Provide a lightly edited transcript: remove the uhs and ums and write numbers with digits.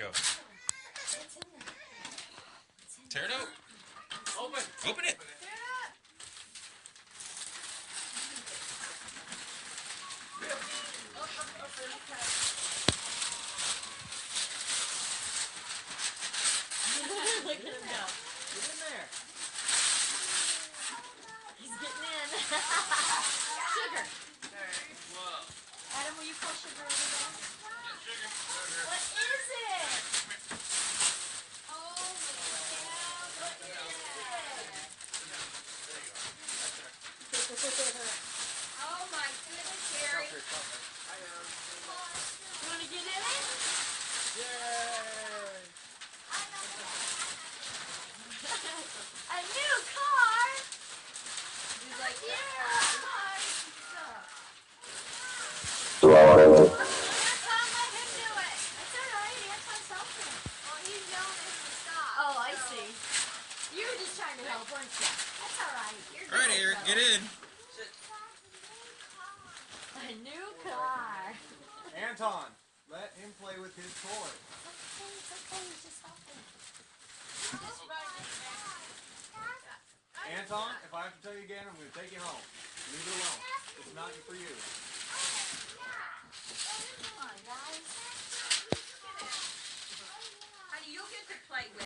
go. Tear it out. Open it. Look at him go. Get in there. He's getting in. Sugar. Whoa. Adam, will you call Sugar over there? Yeah, Sugar. What is it? Oh my goodness, Erik. You want to get in it? Yay! A new car! He's like, yeah! Anton, let him do it. That's alright, Anton's helping. Well, he's yelling at him to stop. Oh, I see. You were just trying to help, weren't you? That's alright. Alright, Erik, get in. A new car. Anton, let him play with his toy. It's okay, he's just helping. Anton, if I have to tell you again, I'm going to take you home. Leave it alone. It's not for you. Come on, guys. Honey, you'll get to play with